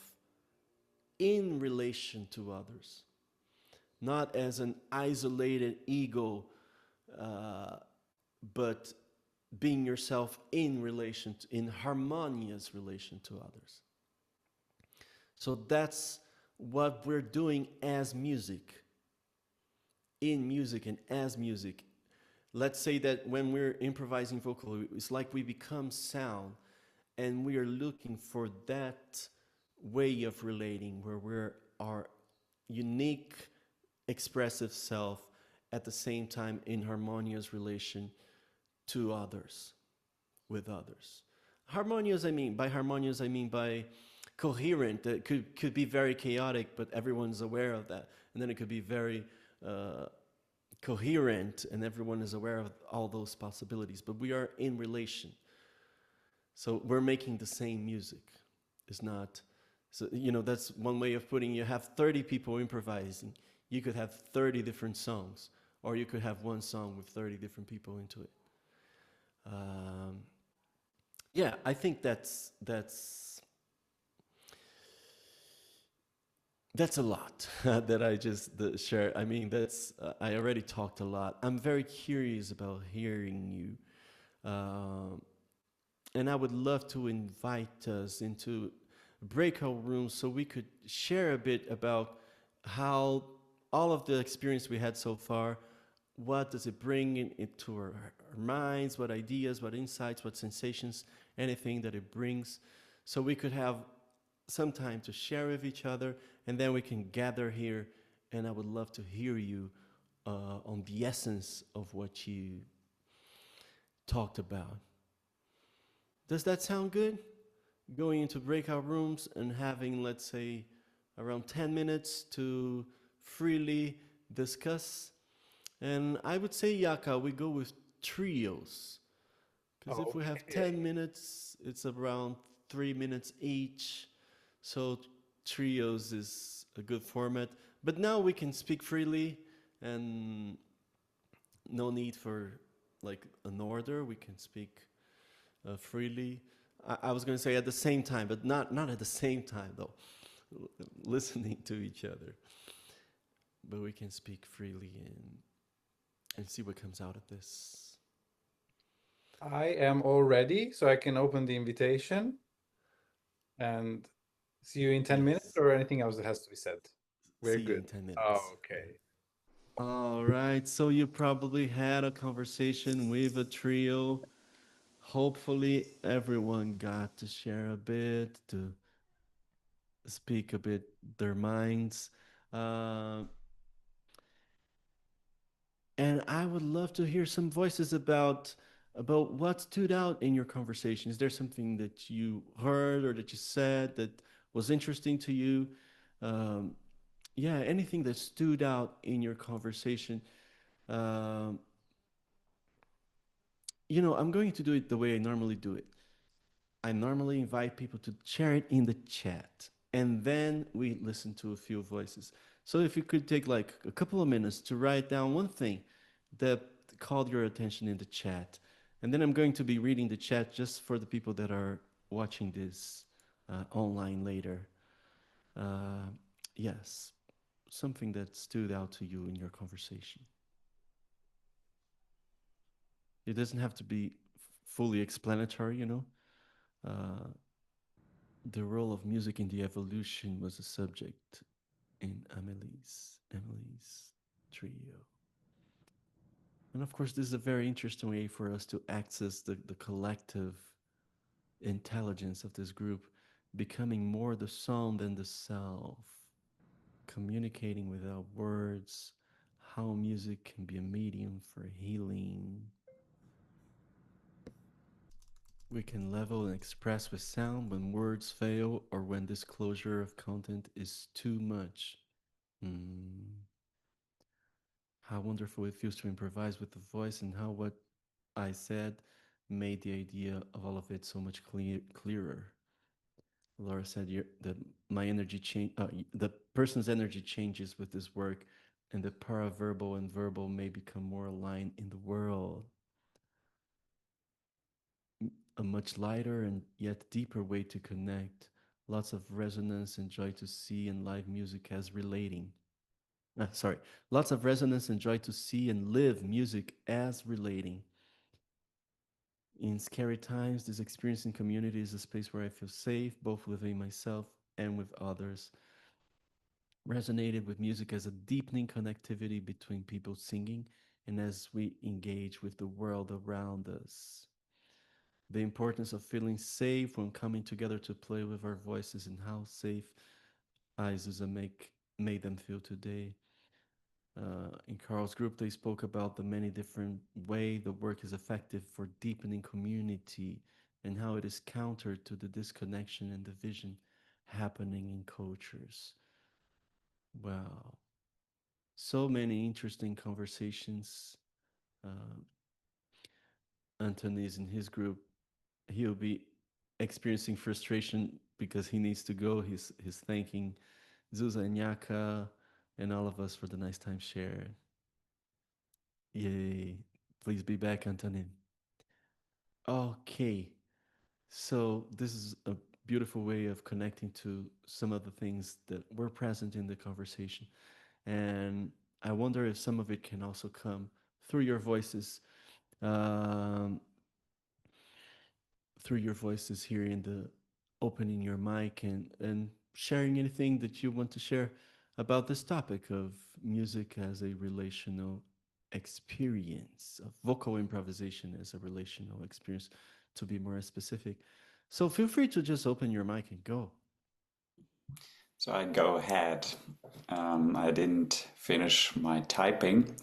in relation to others, not as an isolated ego, but being yourself in harmonious relation to others. So that's what we're doing as music, in music and as music. Let's say that when we're improvising vocally, it's like we become sound, and we are looking for that way of relating where we're our unique, expressive self, at the same time in harmonious relation to others. with others. Harmonious, I mean, by harmonious, I mean by coherent. That could be very chaotic, but everyone's aware of that. And then it could be very uh, coherent, and everyone is aware of all those possibilities. But we are in relation, so we're making the same music. It's not, so that's one way of putting. You have 30 people improvising. You could have 30 different songs, or you could have one song with 30 different people into it. Um, yeah, I think that's a lot that I just shared. I mean, that's I already talked a lot. I'm very curious about hearing you, and I would love to invite us into breakout rooms so we could share a bit about how all of the experience we had so far. What does it bring into our minds? What ideas? What insights? What sensations? Anything that it brings, so we could have some time to share with each other, and then we can gather here. And I would love to hear you on the essence of what you talked about. Does that sound good? Going into breakout rooms and having, let's say, around 10 minutes to freely discuss. And I would say, Yaka, we go with trios. Because if we have Okay. 10 minutes, it's around 3 minutes each. So trios is a good format. But now we can speak freely, and no need for like an order. We can speak freely. I was going to say at the same time, but not at the same time though. Listening to each other, but we can speak freely and see what comes out of this. I am all ready, so I can open the invitation and see you in 10 minutes Yes. or anything else that has to be said. We're See you good. in 10 minutes. Oh, okay. All right. So you probably had a conversation with a trio. Hopefully, everyone got to share a bit, to speak a bit their minds. Uh, and I would love to hear some voices about what stood out in your conversation. Is there something that you heard or that you said that was interesting to you? Um, yeah, anything that stood out in your conversation. Um, I'm going to do it the way I normally do it. I normally invite people to share it in the chat, and then we listen to a few voices. So if you could take like a couple of minutes to write down one thing that called your attention in the chat, and then I'm going to be reading the chat just for the people that are watching this online later. Uh, yes, something that stood out to you in your conversation. It doesn't have to be fully explanatory. Uh, the role of music in the evolution was a subject in Emily's trio. And of course, this is a very interesting way for us to access the collective intelligence of this group, becoming more the song than the self, communicating without words, how music can be a medium for healing. We can level and express with sound when words fail or when disclosure of content is too much. Mm. How wonderful it feels to improvise with the voice, and how what I said made the idea of all of it so much clearer. Laura said that my energy change, the person's energy changes with this work, and the paraverbal and verbal may become more aligned in the world. A much lighter and yet deeper way to connect. Lots of resonance and joy to see in live music as relating. Sorry, lots of resonance and joy to see and live music as relating. In scary times, this experience in community is a space where I feel safe, both within myself and with others. Resonated with music as a deepening connectivity between people singing and as we engage with the world around us. The importance of feeling safe when coming together to play with our voices, and how safe Zuza made them feel today. In Carl's group, they spoke about the many different way the work is effective for deepening community and how it is counter to the disconnection and division happening in cultures. Wow, so many interesting conversations. Uh, Anthony's in his group. He'll be experiencing frustration because he needs to go. He's thanking Zuza and Yaka and all of us for the nice time shared. Yay. Please be back, Antonin. Okay. So this is a beautiful way of connecting to some of the things that were present in the conversation. And I wonder if some of it can also come through your voices, um, through your voices here in the opening your mic and sharing anything that you want to share about this topic of music as a relational experience, of vocal improvisation as a relational experience, to be more specific. So feel free to just open your mic and go. So I go ahead. I didn't finish my typing.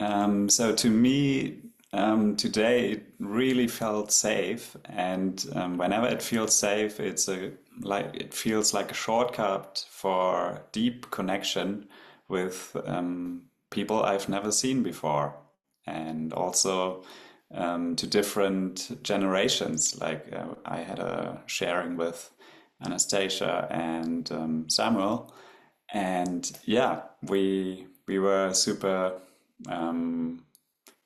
So to me, today it really felt safe, and whenever it feels safe, it feels like a shortcut for deep connection with people I've never seen before, and also to different generations. Like I had a sharing with Anastasia and Samuel, and yeah, we were super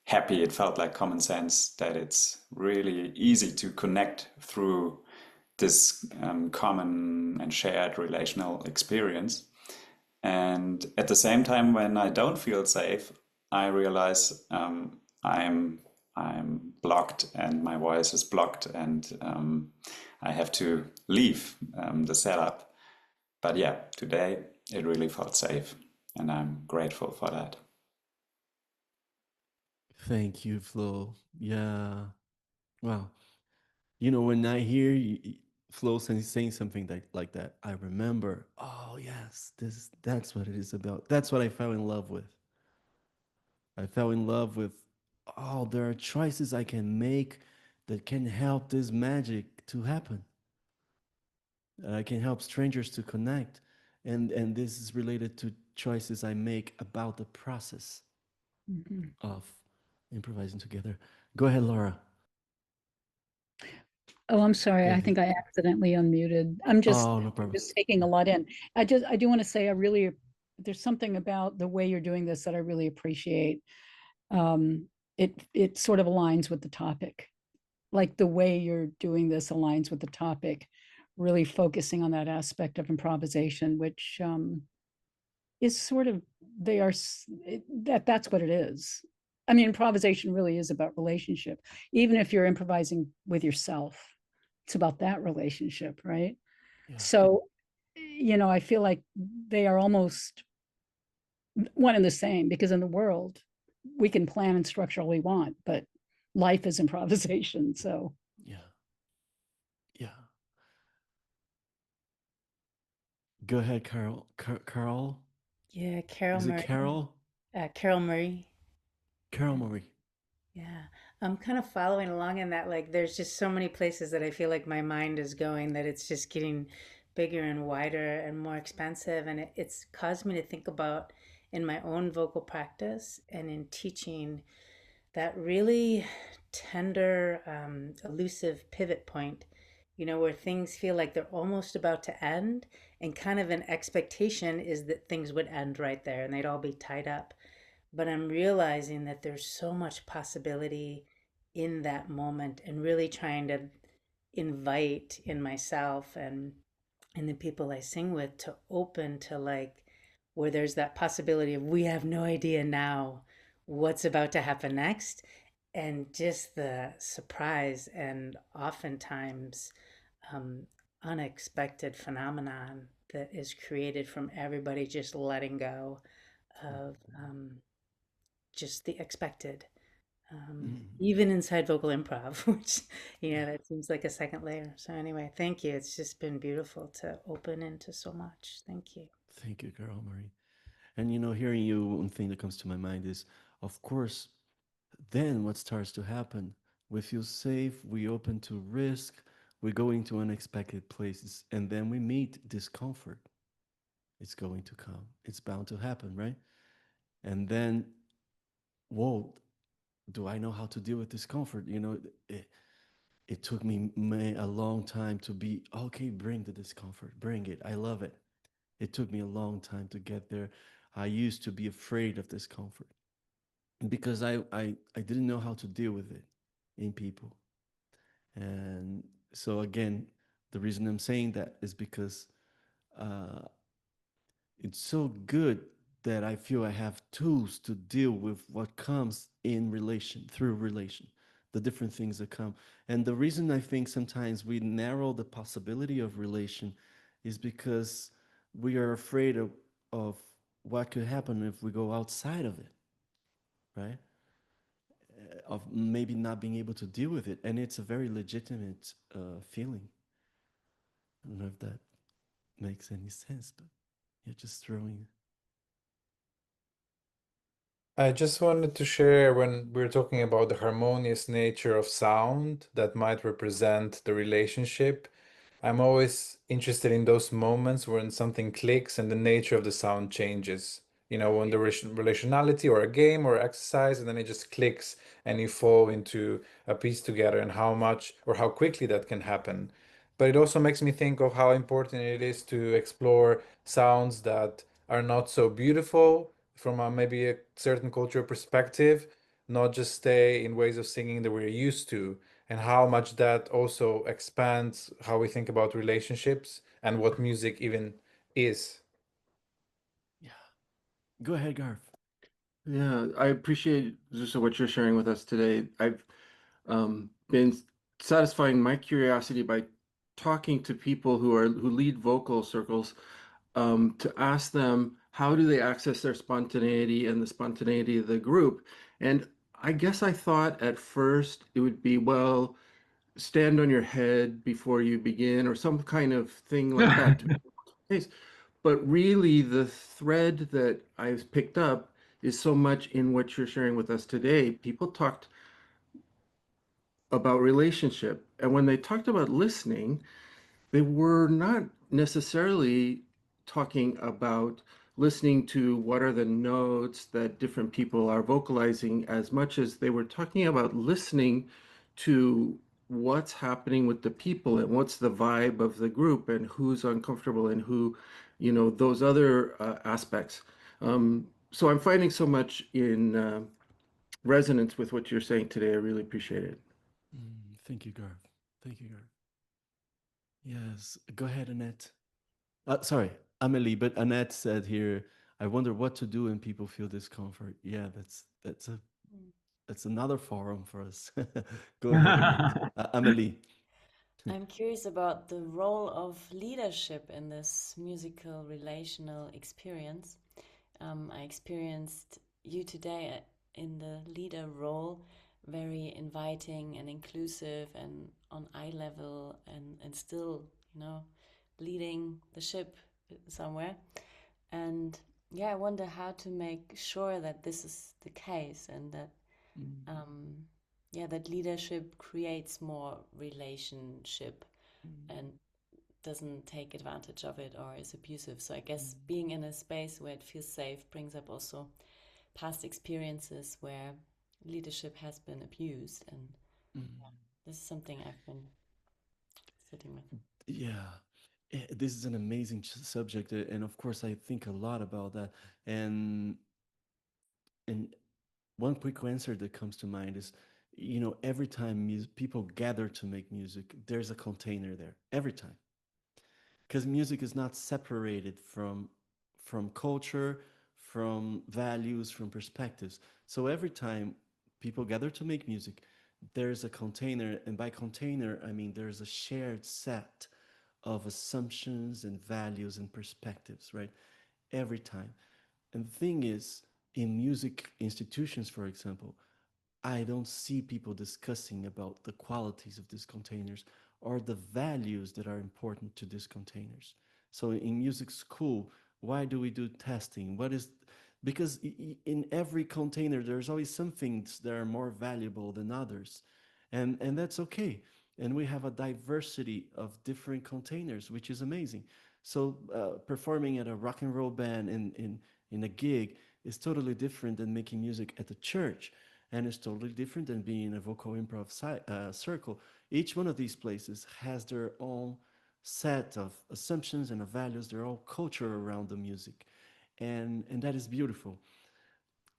happy. It felt like common sense that it's really easy to connect through this common and shared relational experience. And at the same time, when I don't feel safe, I realize I'm blocked and my voice is blocked, and I have to leave the setup. But yeah, today it really felt safe, and I'm grateful for that. Thank you, Flo. Yeah. Wow. You know, when I hear Flo saying something like that, I remember, oh yes, that's what it is about. That's what I fell in love with. I fell in love with, oh, there are choices I can make that can help this magic to happen. I can help strangers to connect. And this is related to choices I make about the process of improvising together. Go ahead, Laura. Oh, I'm sorry. Go I ahead. think I accidentally unmuted. I'm Oh, no I'm problem. just taking a lot in. I do want to say there's something about the way you're doing this that I really appreciate. It sort of aligns with the topic. Like the way you're doing this aligns with the topic, really focusing on that aspect of improvisation, which is sort of that's what it is. I mean, improvisation really is about relationship, even if you're improvising with yourself. It's about that relationship, right? Yeah. So, I feel like they are almost one and the same, because in the world, we can plan and structure all we want, but life is improvisation. So, Yeah. Yeah. Go ahead, Carol. Carol? Yeah, Carol Is it Murray. Carol? Carol Murray. Carol Marie. Yeah, I'm kind of following along in that. Like, there's just so many places that I feel like my mind is going that it's just getting bigger and wider and more expansive. And it's caused me to think about in my own vocal practice and in teaching that really tender, elusive pivot point, where things feel like they're almost about to end, and kind of an expectation is that things would end right there and they'd all be tied up. But I'm realizing that there's so much possibility in that moment, and really trying to invite in myself and in the people I sing with to open to, like, where there's that possibility of we have no idea now what's about to happen next, and just the surprise and oftentimes um, unexpected phenomenon that is created from everybody just letting go of just the expected, even inside vocal improv, which, that seems like a second layer. So anyway, thank you. It's just been beautiful to open into so much. Thank you. Thank you, Carol Marie. And hearing you, one thing that comes to my mind is, of course, then what starts to happen? We feel safe, we open to risk, we go into unexpected places, and then we meet discomfort. It's going to come. It's bound to happen, right? And then, whoa, do I know how to deal with discomfort? It, it took me a long time to be okay. Bring the discomfort, bring it. I love it. It took me a long time to get there. I used to be afraid of discomfort because I didn't know how to deal with it in people. And so again, the reason I'm saying that is because uh, it's so good that I feel I have tools to deal with what comes in relation, through relation, the different things that come. And the reason I think sometimes we narrow the possibility of relation is because we are afraid of what could happen if we go outside of it, right? Of maybe not being able to deal with it. And it's a very legitimate feeling. I don't know if that makes any sense, but you're just throwing. I just wanted to share when we're talking about the harmonious nature of sound that might represent the relationship. I'm always interested in those moments when something clicks and the nature of the sound changes. When the relationality or a game or exercise, and then it just clicks and you fall into a piece together, and how much or how quickly that can happen. But it also makes me think of how important it is to explore sounds that are not so beautiful from maybe a certain cultural perspective, not just stay in ways of singing that we're used to, and how much that also expands how we think about relationships and what music even is. Yeah. Go ahead, Garth. Yeah, I appreciate just what you're sharing with us today. I've been satisfying my curiosity by talking to people who lead vocal circles, to ask them how do they access their spontaneity and the spontaneity of the group. And I guess I thought at first it would be, well, stand on your head before you begin, or some kind of thing like that to pace. But really, the thread that I've picked up is so much in what you're sharing with us today. People talked about relationship, and when they talked about listening, they were not necessarily talking about listening to what are the notes that different people are vocalizing as much as they were talking about listening to what's happening with the people and what's the vibe of the group and who's uncomfortable and who, those other aspects. So I'm finding so much in resonance with what you're saying today. I really appreciate it. Thank you, Garth. Thank you, Garth. Yes. Go ahead, Annette. Sorry, Amelie, but Annette said here, I wonder what to do when people feel discomfort. Yeah, that's another forum for us. Go ahead, Annette. Amelie. I'm curious about the role of leadership in this musical relational experience. I experienced you today in the leader role, very inviting and inclusive and on eye level, and still, leading the ship somewhere. And yeah, I wonder how to make sure that this is the case, and that that leadership creates more relationship and doesn't take advantage of it or is abusive. So I guess being in a space where it feels safe brings up also past experiences where leadership has been abused, and this is something I've been sitting with. Yeah. This is an amazing subject, and of course, I think a lot about that. And one quick answer that comes to mind is, every time people gather to make music, there's a container there. Every time, because music is not separated from culture, from values, from perspectives. So every time people gather to make music, there's a container, and by container I mean there's a shared set of assumptions and values and perspectives, right? Every time. And the thing is, in music institutions, for example, I don't see people discussing about the qualities of these containers or the values that are important to these containers. So in music school, why do we do testing? What is, because in every container there's always some things that are more valuable than others, and that's okay. And we have a diversity of different containers, which is amazing. So performing at a rock and roll band in a gig is totally different than making music at the church, and it's totally different than being in a vocal improv circle. Each one of these places has their own set of assumptions and of values, their own culture around the music, and that is beautiful.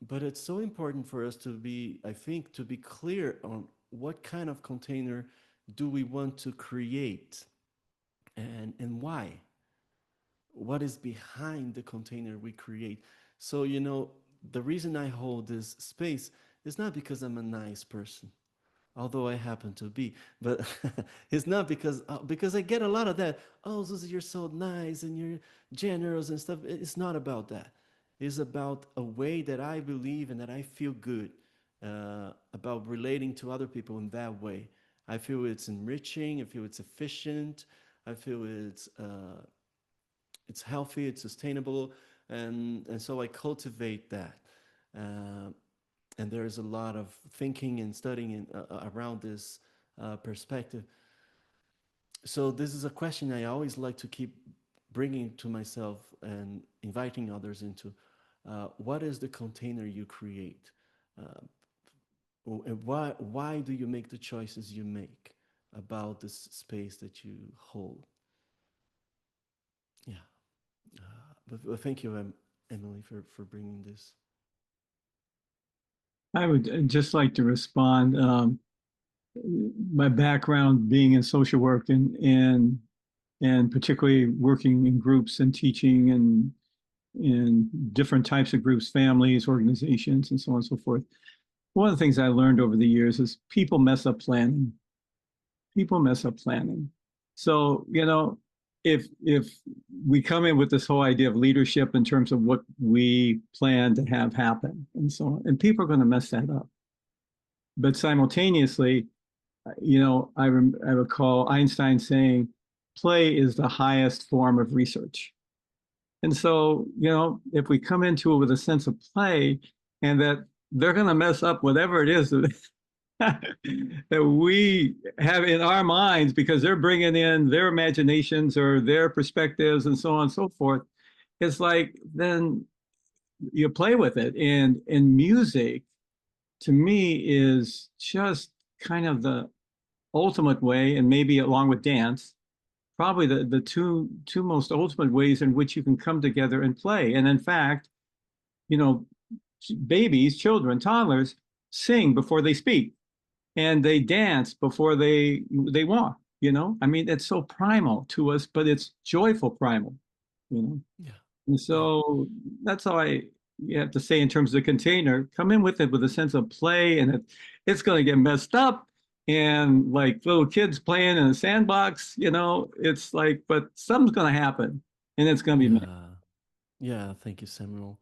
But it's so important for us to be, I think, to be clear on what kind of container do we want to create, and why. What is behind the container we create? So, the reason I hold this space is not because I'm a nice person, although I happen to be. But it's not because I get a lot of that. Oh, Zuzi, you're so nice and you're generous and stuff. It's not about that. It's about a way that I believe and that I feel good about relating to other people in that way. I feel it's enriching. I feel it's efficient. I feel it's healthy. It's sustainable, and so I cultivate that. Uh, and there's a lot of thinking and studying around this perspective. So this is a question I always like to keep bringing to myself and inviting others into. What is the container you create? Uh, and why do you make the choices you make about this space that you hold? Yeah. But thank you, Emily, for bringing this. I would just like to respond. My background being in social work and particularly working in groups and teaching and in different types of groups, families, organizations, and so on and so forth. One of the things I learned over the years is people mess up planning. People mess up planning. So, if we come in with this whole idea of leadership in terms of what we plan to have happen and so on, and people are going to mess that up. But simultaneously, I recall Einstein saying, play is the highest form of research. And so, if we come into it with a sense of play and that they're going to mess up whatever it is that, that we have in our minds because they're bringing in their imaginations or their perspectives and so on and so forth, it's like then you play with it. And in music, to me, is just kind of the ultimate way, and maybe along with dance, probably the two most ultimate ways in which you can come together and play. And in fact, you know, babies, children, toddlers sing before they speak, and they dance before they walk. I mean, it's so primal to us, but it's joyful primal. Yeah. And so that's how you have to say in terms of the container, come in with it with a sense of play, and it's going to get messed up. And like little kids playing in a sandbox, it's like, but something's going to happen and it's going to be messed. Yeah. Thank you, Samuel.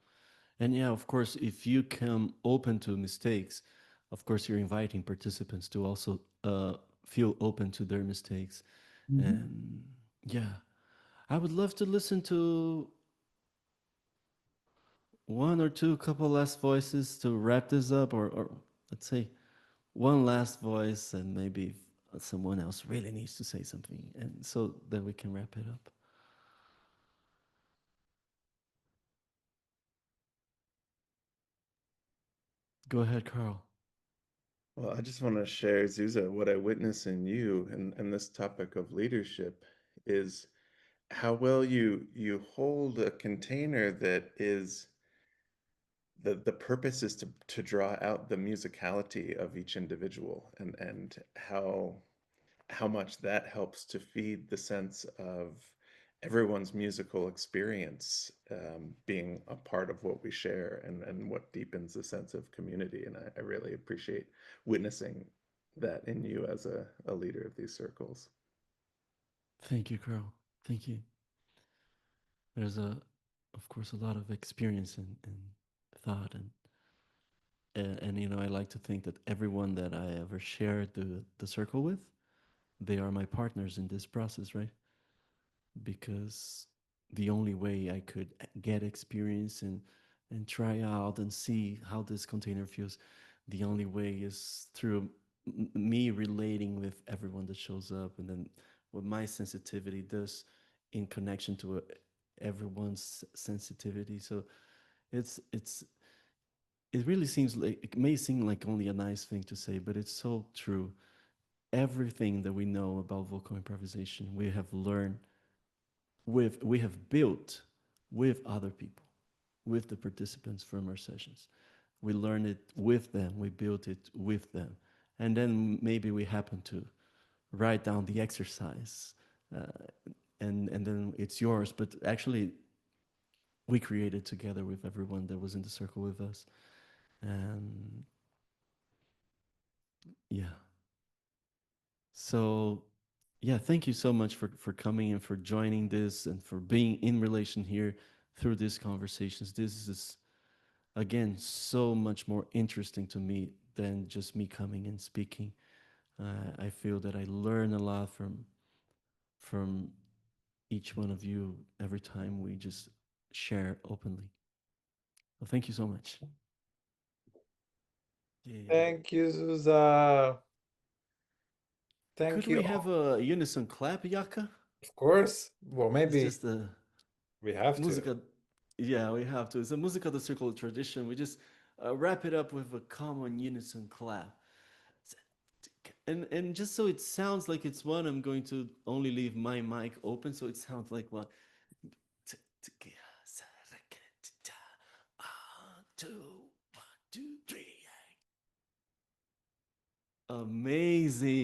And yeah, of course, if you come open to mistakes, of course, you're inviting participants to also feel open to their mistakes. Mm-hmm. And yeah, I would love to listen to one or two couple last voices to wrap this up, or let's say one last voice, and maybe someone else really needs to say something, and so that we can wrap it up. Go ahead, Carl. Well, I just want to share, Zuza, what I witness in you and this topic of leadership is how well you hold a container that is the purpose is to draw out the musicality of each individual and how much that helps to feed the sense of everyone's musical experience being a part of what we share and what deepens the sense of community. And I really appreciate witnessing that in you as a leader of these circles. Thank you, Carl. Thank you. There's of course, a lot of experience and thought, and I like to think that everyone that I ever shared the circle with, they are my partners in this process, right? Because the only way I could get experience and try out and see how this container feels. The only way is through me relating with everyone that shows up, and then what my sensitivity does in connection to everyone's sensitivity. So it's it really seems like, it may seem like only a nice thing to say, but it's so true. Everything that we know about vocal improvisation, we have learned we have built with other people, with the participants from our sessions. We learn it with them, we built it with them. And then maybe we happen to write down the exercise, uh, and then it's yours. But actually, we created together with everyone that was in the circle with us. And yeah. So yeah, thank you so much for coming and for joining this and for being in relation here through these conversations. This is again so much more interesting to me than just me coming and speaking. I feel that I learn a lot from each one of you every time we just share openly. Well, thank you so much. Yeah. Thank you, Zuza. Thank Could you. we have a unison clap, Yaka? Of course. Well, It's maybe just a we have to. musica. Yeah, we have to. It's a musica da circle tradition. We just wrap it up with a common unison clap. And just so it sounds like it's one, I'm going to only leave my mic open so it sounds like one. 2, 1, 2, 3.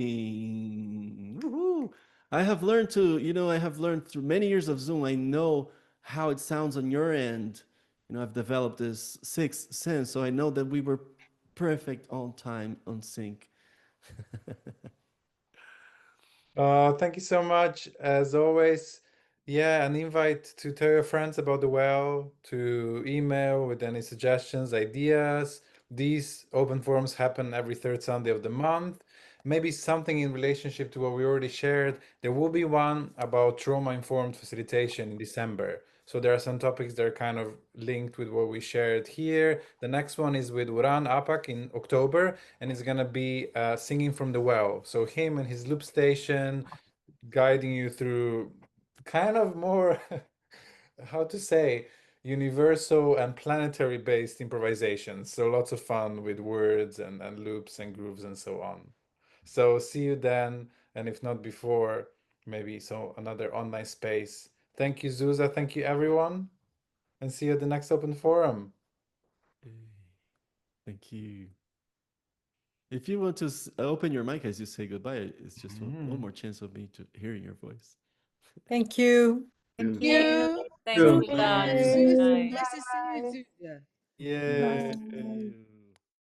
Amazing. Woo-hoo. I have learned through many years of Zoom, I know how it sounds on your end. I've developed this sixth sense, so I know that we were perfect on time, on sync. Thank you so much. As always, yeah, an invite to tell your friends about the well, to email with any suggestions, ideas. These open forums happen every third Sunday of the month. Maybe something in relationship to what we already shared. There will be one about trauma-informed facilitation in December. So there are some topics that are kind of linked with what we shared here. The next one is with Uran Apak in October, and it's gonna be singing from the well. So him and his loop station guiding you through kind of more, how to say, universal and planetary based improvisations. So lots of fun with words and loops and grooves and so on. So see you then, and if not before, maybe so another online space. Thank you, Zuza. Thank you, everyone. And see you at the next open forum. Thank you. If you want to open your mic as you say goodbye, it's just one more chance of me to hearing your voice. Thank you. Thank you. you. Thanks, you. Zuza. Bye. Bye. Nice to see you, Zuza. Yeah. Bye.